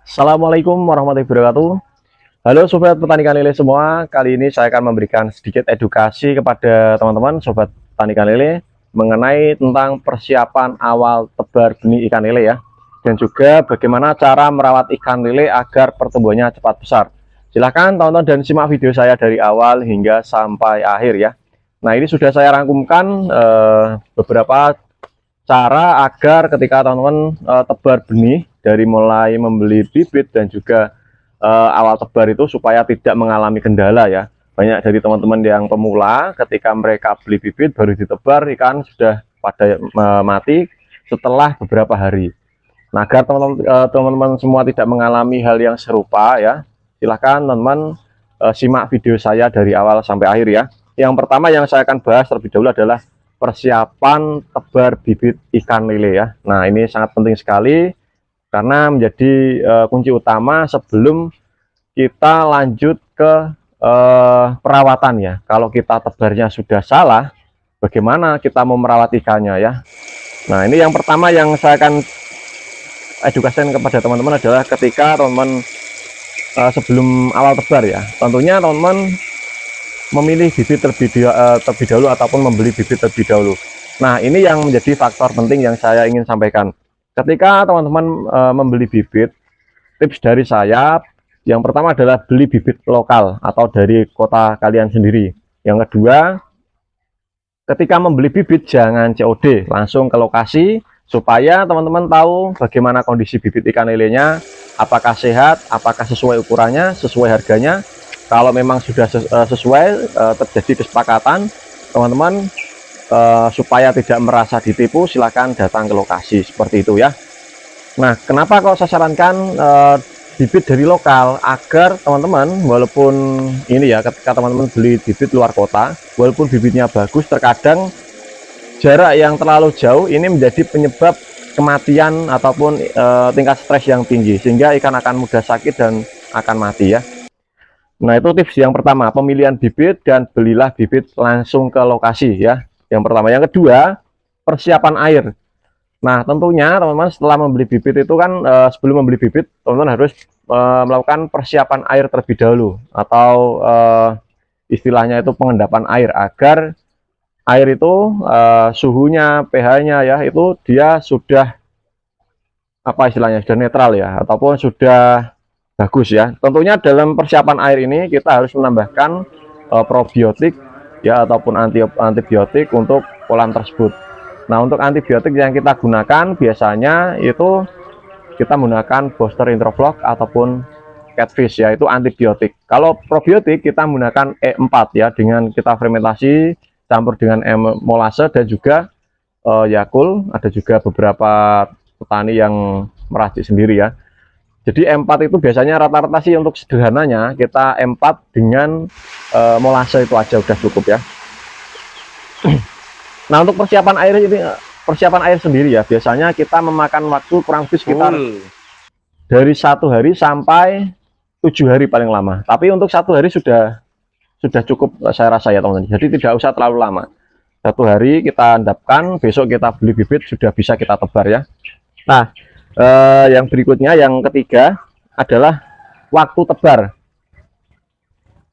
Assalamualaikum warahmatullahi wabarakatuh. Halo sobat petani ikan lele semua. Kali ini saya akan memberikan sedikit edukasi kepada teman-teman sobat petani ikan lele mengenai tentang persiapan awal tebar benih ikan lele ya. Dan juga bagaimana cara merawat ikan lele agar pertumbuhannya cepat besar. Silahkan tonton dan simak video saya dari awal hingga sampai akhir ya. Nah, ini sudah saya rangkumkan beberapa cara agar ketika teman-teman tebar benih dari mulai membeli bibit dan juga awal tebar itu supaya tidak mengalami kendala ya. Banyak dari teman-teman yang pemula ketika mereka beli bibit baru ditebar ikan sudah pada mati setelah beberapa hari. Nah, agar teman-teman semua tidak mengalami hal yang serupa ya, silahkan teman-teman simak video saya dari awal sampai akhir ya. Yang pertama yang saya akan bahas terlebih dahulu adalah persiapan tebar bibit ikan lele ya. Nah, ini sangat penting sekali karena menjadi kunci utama sebelum kita lanjut ke perawatan ya. Kalau kita tebarnya sudah salah, bagaimana kita mau merawat ikannya ya. Nah, ini yang pertama yang saya akan edukasikan kepada teman-teman adalah ketika teman-teman sebelum awal tebar ya. Tentunya teman-teman memilih bibit terlebih dahulu ataupun membeli bibit terlebih dahulu. Nah, ini yang menjadi faktor penting yang saya ingin sampaikan. Ketika teman-teman membeli bibit, tips dari saya yang pertama adalah beli bibit lokal atau dari kota kalian sendiri. Yang kedua, ketika membeli bibit jangan COD, langsung ke lokasi supaya teman-teman tahu bagaimana kondisi bibit ikan lelenya, apakah sehat, apakah sesuai ukurannya, sesuai harganya. Kalau memang sudah sesuai, terjadi kesepakatan, teman-teman supaya tidak merasa ditipu, silakan datang ke lokasi seperti itu ya. Nah, kenapa kok saya sarankan bibit dari lokal? Agar teman-teman, walaupun ini ya, ketika teman-teman beli bibit luar kota, walaupun bibitnya bagus, terkadang jarak yang terlalu jauh ini menjadi penyebab kematian ataupun tingkat stres yang tinggi, sehingga ikan akan mudah sakit dan akan mati ya. Nah, itu tips yang pertama, pemilihan bibit dan belilah bibit langsung ke lokasi ya. Yang pertama. Yang kedua, persiapan air. Nah, tentunya teman-teman setelah membeli bibit itu kan sebelum membeli bibit, teman-teman harus melakukan persiapan air terlebih dahulu atau istilahnya itu pengendapan air agar air itu suhunya, pH-nya ya, itu dia sudah apa istilahnya, sudah netral ya ataupun sudah bagus ya. Tentunya dalam persiapan air ini kita harus menambahkan probiotik ya ataupun antibiotik untuk kolam tersebut. Nah, untuk antibiotik yang kita gunakan biasanya itu kita menggunakan Booster Introvlog ataupun Catfish ya, itu antibiotik. Kalau probiotik kita menggunakan E4 ya, dengan kita fermentasi campur dengan molase dan juga Yakult. Ada juga beberapa petani yang meracik sendiri ya. Jadi M4 itu biasanya rata-rata sih untuk sederhananya kita M4 dengan molase itu aja udah cukup ya. Nah, untuk persiapan air sendiri ya, biasanya kita memakan waktu kurang lebih sekitar dari 1 hari sampai 7 hari paling lama. Tapi untuk 1 hari sudah cukup saya rasa ya teman-teman. Jadi tidak usah terlalu lama. 1 hari kita endapkan, besok kita beli bibit sudah bisa kita tebar ya. Nah, yang berikutnya, yang ketiga adalah waktu tebar.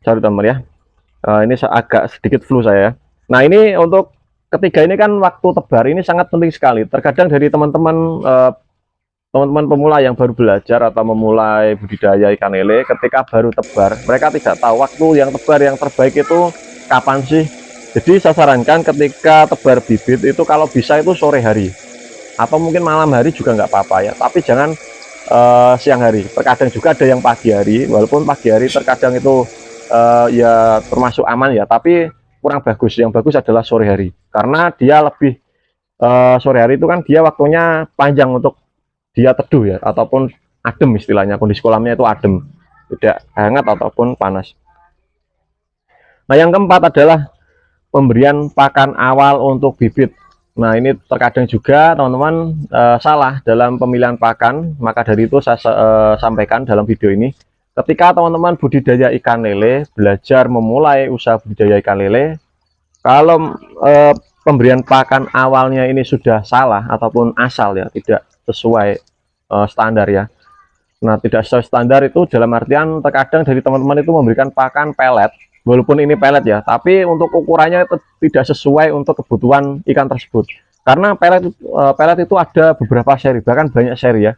Sorry teman ya, ini agak sedikit flu saya ya. Nah, ini untuk ketiga ini kan waktu tebar ini sangat penting sekali. Terkadang dari teman-teman pemula yang baru belajar atau memulai budidaya ikan lele, ketika baru tebar mereka tidak tahu waktu yang tebar yang terbaik itu kapan sih. Jadi saya sarankan ketika tebar bibit itu kalau bisa itu sore hari atau mungkin malam hari juga nggak apa-apa ya, tapi jangan siang hari. Terkadang juga ada yang pagi hari, walaupun pagi hari terkadang itu ya termasuk aman ya, tapi kurang bagus. Yang bagus adalah sore hari karena dia lebih sore hari itu kan dia waktunya panjang untuk dia teduh ya ataupun adem, istilahnya kondisi kolamnya itu adem, tidak hangat ataupun panas. Nah, yang keempat adalah pemberian pakan awal untuk bibit. Nah, ini terkadang juga teman-teman salah dalam pemilihan pakan. Maka dari itu saya sampaikan dalam video ini, ketika teman-teman budidaya ikan lele, belajar memulai usaha budidaya ikan lele, kalau pemberian pakan awalnya ini sudah salah ataupun asal ya, tidak sesuai standar ya, Nah, tidak sesuai standar itu dalam artian terkadang dari teman-teman itu memberikan pakan pelet, walaupun ini pelet ya, tapi untuk ukurannya itu tidak sesuai untuk kebutuhan ikan tersebut. Karena pelet itu ada beberapa seri, bahkan banyak seri ya.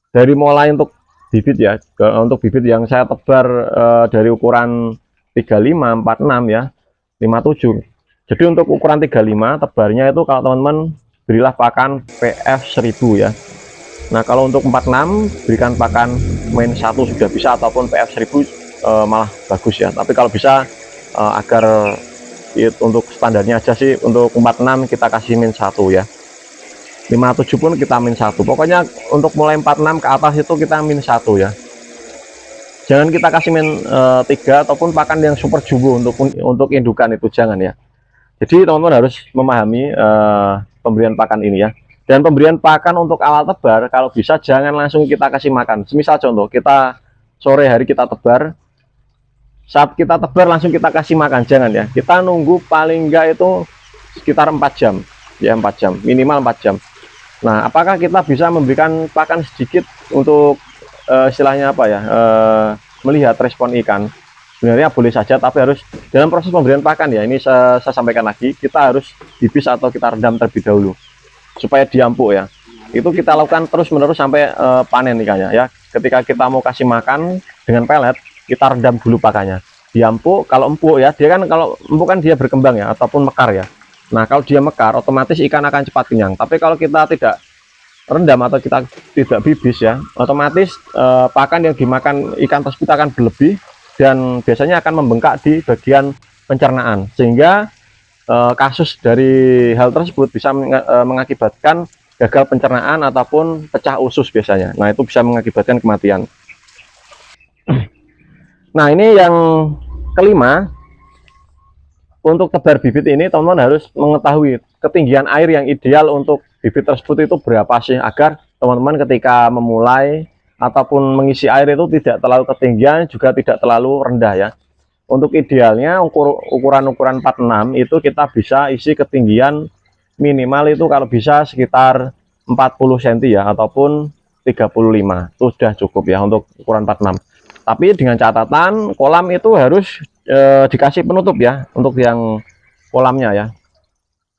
Dari mulai untuk bibit ya, untuk bibit yang saya tebar dari ukuran 35, 46 ya, 57. Jadi untuk ukuran 35 tebarnya itu kalau teman-teman berilah pakan PF 1000 ya. Nah, kalau untuk 46 berikan pakan main 1 sudah bisa, ataupun PF 1000 malah bagus ya. Tapi kalau bisa agar untuk standarnya aja sih, untuk 46 kita kasih min 1 ya. 57 pun kita min 1. Pokoknya untuk mulai 46 ke atas itu kita min 1 ya. Jangan kita kasih min 3 ataupun pakan yang super jumbo untuk indukan, itu jangan ya. Jadi teman-teman harus memahami pemberian pakan ini ya. Dan pemberian pakan untuk awal tebar kalau bisa jangan langsung kita kasih makan. Semisal contoh, kita sore hari kita tebar, saat kita tebar langsung kita kasih makan, jangan ya. Kita nunggu paling enggak itu sekitar 4 jam ya, 4 jam, minimal 4 jam. Nah, apakah kita bisa memberikan pakan sedikit untuk istilahnya apa ya, melihat respon ikan? Sebenarnya boleh saja, tapi harus dalam proses pemberian pakan ya, ini saya sampaikan lagi, kita harus bibis atau kita rendam terlebih dahulu supaya dia empuk ya. Itu kita lakukan terus menerus sampai panen ikannya ya. Ketika kita mau kasih makan dengan pelet, kita rendam dulu pakannya, dia empuk. Kalau empuk ya, dia kan kalau empuk kan dia berkembang ya, ataupun mekar ya. Nah, kalau dia mekar, otomatis ikan akan cepat kenyang. Tapi kalau kita tidak rendam atau kita tidak bibis ya, otomatis pakan yang dimakan ikan tersebut akan berlebih dan biasanya akan membengkak di bagian pencernaan, sehingga kasus dari hal tersebut bisa mengakibatkan gagal pencernaan ataupun pecah usus biasanya. Nah, itu bisa mengakibatkan kematian. Nah, ini yang kelima. Untuk tebar bibit ini teman-teman harus mengetahui ketinggian air yang ideal untuk bibit tersebut itu berapa sih, agar teman-teman ketika memulai ataupun mengisi air itu tidak terlalu ketinggian juga tidak terlalu rendah ya. Untuk idealnya ukuran-ukuran 46 itu kita bisa isi ketinggian minimal itu kalau bisa sekitar 40 cm ya, ataupun 35 itu sudah cukup ya untuk ukuran 46. Tapi dengan catatan kolam itu harus dikasih penutup ya, untuk yang kolamnya ya.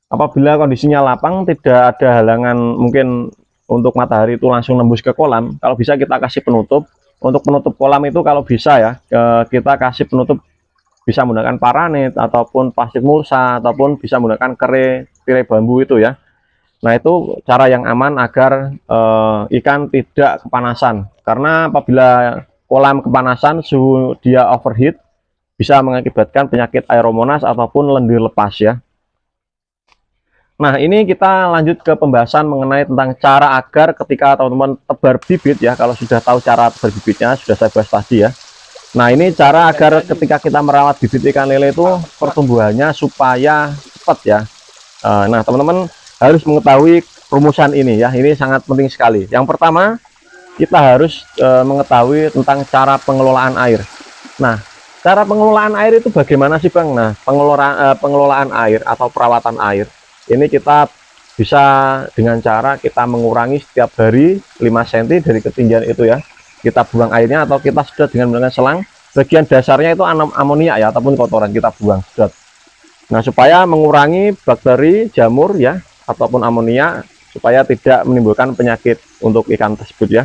Apabila kondisinya lapang, tidak ada halangan mungkin untuk matahari itu langsung nembus ke kolam, kalau bisa kita kasih penutup. Untuk penutup kolam itu kalau bisa ya, kita kasih penutup bisa menggunakan paranet ataupun plastik mulsa, ataupun bisa menggunakan tirai bambu itu ya. Nah, itu cara yang aman agar ikan tidak kepanasan, karena apabila kolam kepanasan, suhu dia overheat, bisa mengakibatkan penyakit aeromonas ataupun lendir lepas ya. Nah, ini kita lanjut ke pembahasan mengenai tentang cara agar ketika teman-teman tebar bibit ya, kalau sudah tahu cara tebar bibitnya sudah saya bahas tadi ya. Nah, ini cara agar ketika kita merawat bibit ikan lele itu pertumbuhannya supaya cepat ya. Nah, teman-teman harus mengetahui rumusan ini ya, ini sangat penting sekali. Yang pertama, kita harus mengetahui tentang cara pengelolaan air. Nah, cara pengelolaan air itu bagaimana sih Bang? Nah, pengelolaan air atau perawatan air ini kita bisa dengan cara kita mengurangi setiap hari 5 cm dari ketinggian itu ya. Kita buang airnya, atau kita sudah dengan menggunakan selang, bagian dasarnya itu amonia ya, ataupun kotoran kita buang sudah. Nah, supaya mengurangi bakteri, jamur ya, ataupun amonia, supaya tidak menimbulkan penyakit untuk ikan tersebut ya.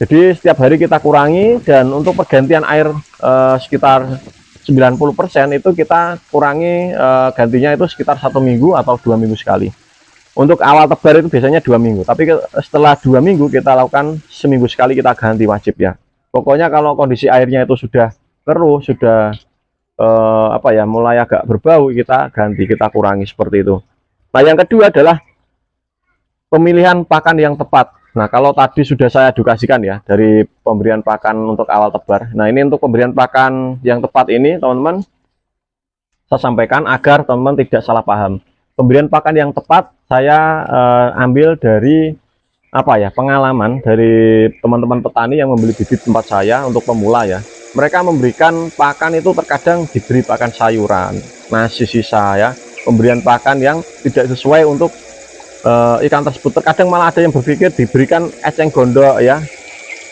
Jadi setiap hari kita kurangi, dan untuk pergantian air sekitar 90% itu kita kurangi gantinya itu sekitar 1 minggu atau 2 minggu sekali. Untuk awal tebar itu biasanya 2 minggu, tapi setelah 2 minggu kita lakukan seminggu sekali, kita ganti wajib ya. Pokoknya kalau kondisi airnya itu sudah keruh, sudah apa ya, mulai agak berbau, kita ganti, kita kurangi seperti itu. Nah, yang kedua adalah pemilihan pakan yang tepat. Nah, kalau tadi sudah saya edukasikan ya dari pemberian pakan untuk awal tebar. Nah, ini untuk pemberian pakan yang tepat ini teman-teman saya sampaikan agar teman-teman tidak salah paham. Pemberian pakan yang tepat saya ambil dari apa ya, pengalaman dari teman-teman petani yang membeli bibit tempat saya untuk pemula ya. Mereka memberikan pakan itu terkadang diberi pakan sayuran, nasi sisa ya, pemberian pakan yang tidak sesuai untuk ikan tersebut. Terkadang malah ada yang berpikir diberikan eceng gondok ya,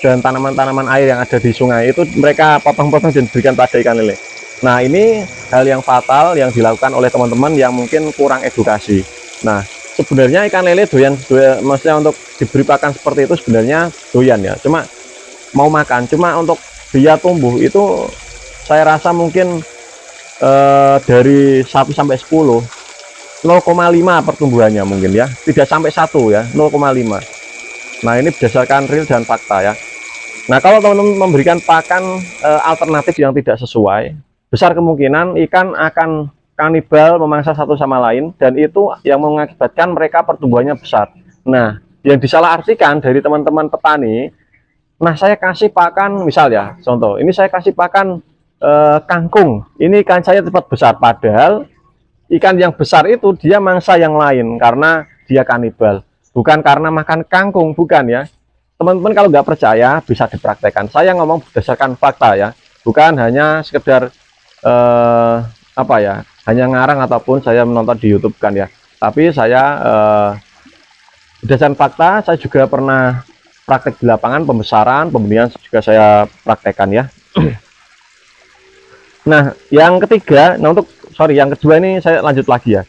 dan tanaman-tanaman air yang ada di sungai itu mereka potong-potong dan berikan pada ikan lele. Nah, ini hal yang fatal yang dilakukan oleh teman-teman yang mungkin kurang edukasi. Nah, sebenarnya ikan lele doyan, maksudnya untuk diberi pakan seperti itu sebenarnya doyan ya, cuma mau makan, cuma untuk dia tumbuh itu saya rasa mungkin dari 1 sampai 10 0,5 pertumbuhannya mungkin ya, tidak sampai 1 ya, 0,5. Nah, ini berdasarkan real dan fakta ya. Nah, kalau teman-teman memberikan pakan alternatif yang tidak sesuai, besar kemungkinan ikan akan kanibal memangsa satu sama lain, dan itu yang mengakibatkan mereka pertumbuhannya besar. Nah, yang disalahartikan dari teman-teman petani, nah saya kasih pakan, misal ya, contoh, ini saya kasih pakan kangkung, ini ikan saya cepat besar, padahal ikan yang besar itu dia mangsa yang lain karena dia kanibal. Bukan karena makan kangkung, bukan ya. Teman-teman kalau nggak percaya bisa dipraktekkan. Saya ngomong berdasarkan fakta ya, bukan hanya sekedar apa ya, hanya ngarang ataupun saya menonton di YouTube kan ya. Tapi saya berdasarkan fakta, saya juga pernah praktek di lapangan, pembesaran, pembenihan juga saya praktekkan ya. Nah, yang ketiga, nah yang kedua ini saya lanjut lagi ya.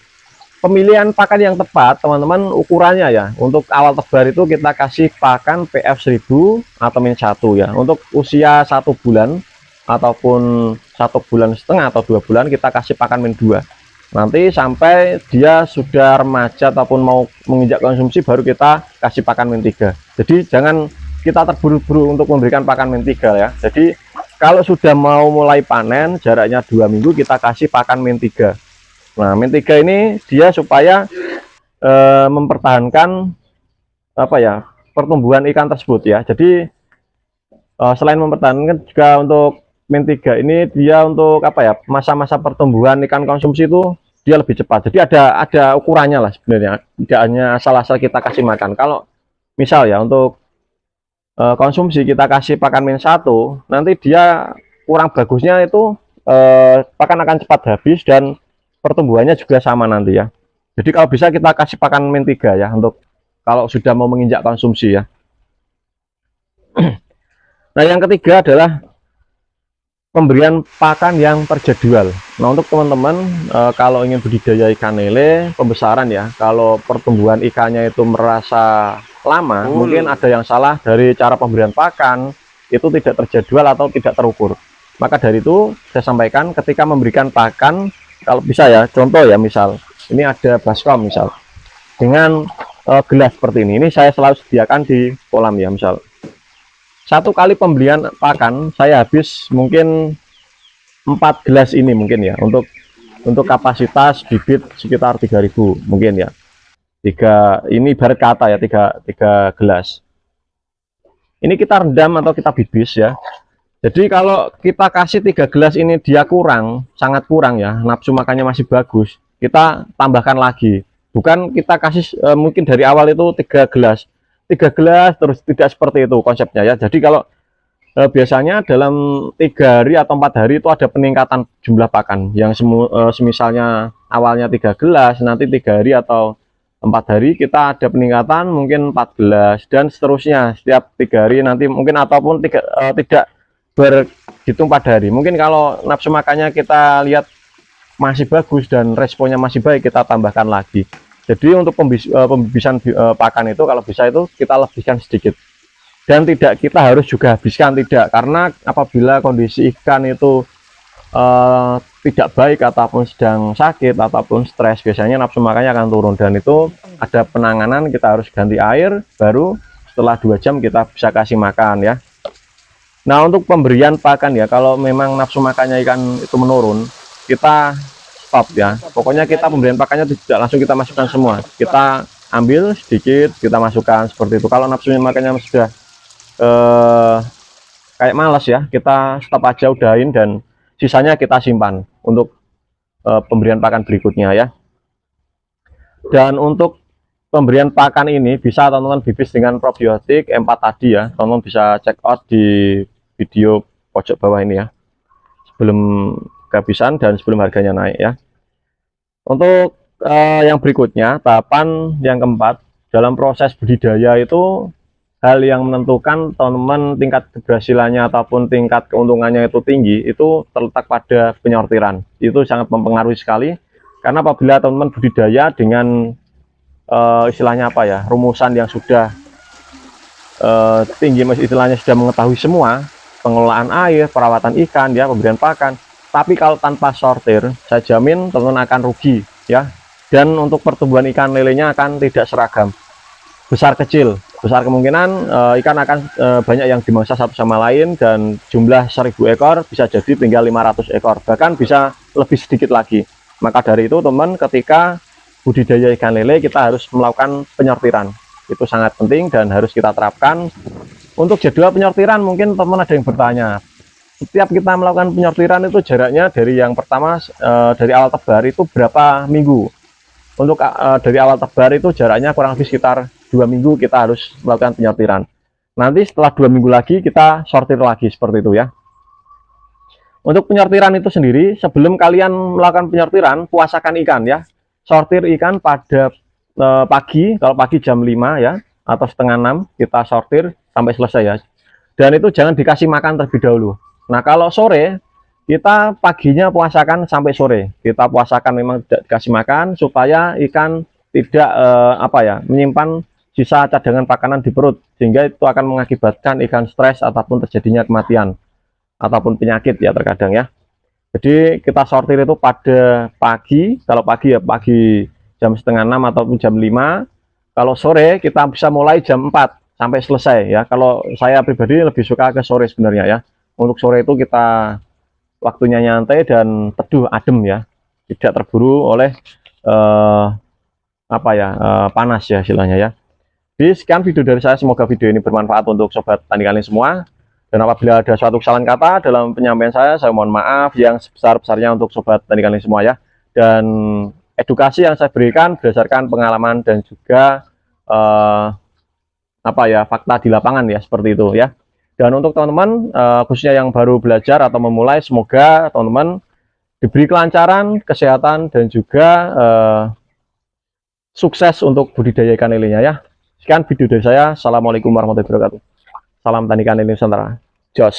Pemilihan pakan yang tepat, teman-teman, ukurannya ya. Untuk awal tebar itu kita kasih pakan PF 1000 atau -1 ya. Untuk usia 1 bulan ataupun 1,5 bulan atau 2 bulan kita kasih pakan -2. Nanti sampai dia sudah remaja ataupun mau menginjak konsumsi baru kita kasih pakan -3. Jadi jangan kita terburu-buru untuk memberikan pakan -3 ya. Jadi kalau sudah mau mulai panen, jaraknya 2 minggu, kita kasih pakan -3. Nah, -3 ini dia supaya mempertahankan apa ya, pertumbuhan ikan tersebut ya. Jadi selain mempertahankan juga untuk -3 ini dia untuk apa ya, masa-masa pertumbuhan ikan konsumsi itu dia lebih cepat. Jadi ada ukurannya lah sebenarnya. Tidak hanya asal-asal kita kasih makan. Kalau misal ya untuk konsumsi kita kasih pakan -1, nanti dia kurang bagusnya itu pakan akan cepat habis dan pertumbuhannya juga sama nanti ya. Jadi kalau bisa kita kasih pakan -3 ya, untuk kalau sudah mau menginjak konsumsi ya. Nah, yang ketiga adalah pemberian pakan yang terjadwal. Nah, untuk teman-teman kalau ingin budidaya ikan lele, pembesaran ya, kalau pertumbuhan ikannya itu merasa lama, mungkin ada yang salah dari cara pemberian pakan, itu tidak terjadwal atau tidak terukur. Maka dari itu saya sampaikan, ketika memberikan pakan, kalau bisa ya, contoh ya, misal ini ada baskom misal dengan gelas seperti ini saya selalu sediakan di kolam ya. Misal 1 kali pembelian pakan saya habis mungkin 4 gelas ini mungkin ya, untuk kapasitas bibit sekitar 3000 mungkin ya. Ini ibarat kata ya, 3 gelas ini kita rendam atau kita bibis ya. Jadi kalau kita kasih 3 gelas ini dia sangat kurang ya, nafsu makannya masih bagus, kita tambahkan lagi. Bukan kita kasih mungkin dari awal itu 3 gelas terus, tidak seperti itu konsepnya ya. Jadi kalau biasanya dalam 3 hari atau 4 hari itu ada peningkatan jumlah pakan yang semisalnya awalnya 3 gelas, nanti 3 hari atau 4 hari kita ada peningkatan mungkin 4 gelas dan seterusnya setiap 3 hari nanti mungkin, ataupun tidak berhitung pada hari. Mungkin kalau nafsu makannya kita lihat masih bagus dan responnya masih baik, kita tambahkan lagi. Jadi untuk pembibisan pakan itu kalau bisa itu kita lebihkan sedikit, dan tidak kita harus juga habiskan, tidak, karena apabila kondisi ikan itu tidak baik ataupun sedang sakit ataupun stres, biasanya nafsu makannya akan turun, dan itu ada penanganan, kita harus ganti air, baru setelah 2 jam kita bisa kasih makan ya. Nah, untuk pemberian pakan ya, kalau memang nafsu makannya ikan itu menurun, kita stop ya. Pokoknya kita pemberian pakannya tidak langsung kita masukkan semua. Kita ambil sedikit, kita masukkan seperti itu. Kalau nafsu makannya sudah kayak malas ya, kita stop aja, udahin, dan sisanya kita simpan untuk pemberian pakan berikutnya ya. Dan untuk pemberian pakan ini bisa teman-teman bibis dengan probiotik M4 tadi ya. Teman-teman bisa check out di video pojok bawah ini ya, sebelum kehabisan dan sebelum harganya naik ya. Untuk yang berikutnya, tahapan yang keempat dalam proses budidaya itu hal yang menentukan teman-teman tingkat keberhasilannya ataupun tingkat keuntungannya itu tinggi, itu terletak pada penyortiran. Itu sangat mempengaruhi sekali, karena apabila teman-teman budidaya dengan istilahnya apa ya, rumusan yang sudah tinggi, istilahnya sudah mengetahui semua pengelolaan air, perawatan ikan, ya, pemberian pakan. Tapi kalau tanpa sortir, saya jamin teman-teman akan rugi, ya. Dan untuk pertumbuhan ikan lelenya akan tidak seragam, besar kecil. Besar kemungkinan ikan akan banyak yang dimangsa satu sama lain, dan jumlah 1000 ekor bisa jadi tinggal 500 ekor, bahkan bisa lebih sedikit lagi. Maka dari itu teman, ketika budidaya ikan lele kita harus melakukan penyortiran. Itu sangat penting dan harus kita terapkan. Untuk jadwal penyortiran, mungkin teman ada yang bertanya, setiap kita melakukan penyortiran itu jaraknya dari yang pertama dari awal tebar itu berapa minggu. Untuk dari awal tebar itu jaraknya kurang lebih sekitar 2 minggu kita harus melakukan penyortiran. Nanti setelah 2 minggu lagi kita sortir lagi, seperti itu ya. Untuk penyortiran itu sendiri, sebelum kalian melakukan penyortiran, puasakan ikan ya. Sortir ikan pada pagi, kalau pagi jam 5 ya, atau setengah 6 kita sortir sampai selesai ya. Dan itu jangan dikasih makan terlebih dahulu. Nah, kalau sore, kita paginya puasakan sampai sore. Kita puasakan memang tidak dikasih makan, supaya ikan tidak menyimpan sisa cadangan makanan di perut, sehingga itu akan mengakibatkan ikan stres ataupun terjadinya kematian ataupun penyakit ya terkadang ya. Jadi kita sortir itu pada pagi, kalau pagi ya pagi jam setengah 6 ataupun jam 5. Kalau sore kita bisa mulai jam 4 sampai selesai ya. Kalau saya pribadi lebih suka ke sore sebenarnya ya. Untuk sore itu kita waktunya nyantai dan teduh, adem ya, tidak terburu oleh panas ya istilahnya ya. Jadi sekian video dari saya, semoga video ini bermanfaat untuk sobat tani kalian semua. Dan apabila ada suatu kesalahan kata dalam penyampaian saya mohon maaf yang sebesar-besarnya untuk sobat tani kalian semua ya. Dan edukasi yang saya berikan berdasarkan pengalaman dan juga fakta di lapangan ya, seperti itu ya. Dan untuk teman-teman khususnya yang baru belajar atau memulai, semoga teman-teman diberi kelancaran, kesehatan, dan juga sukses untuk budidaya ikan lelenya ya. Sekian video dari saya. Assalamualaikum warahmatullahi wabarakatuh. Salam tani ikan lele Nusantara. Jos.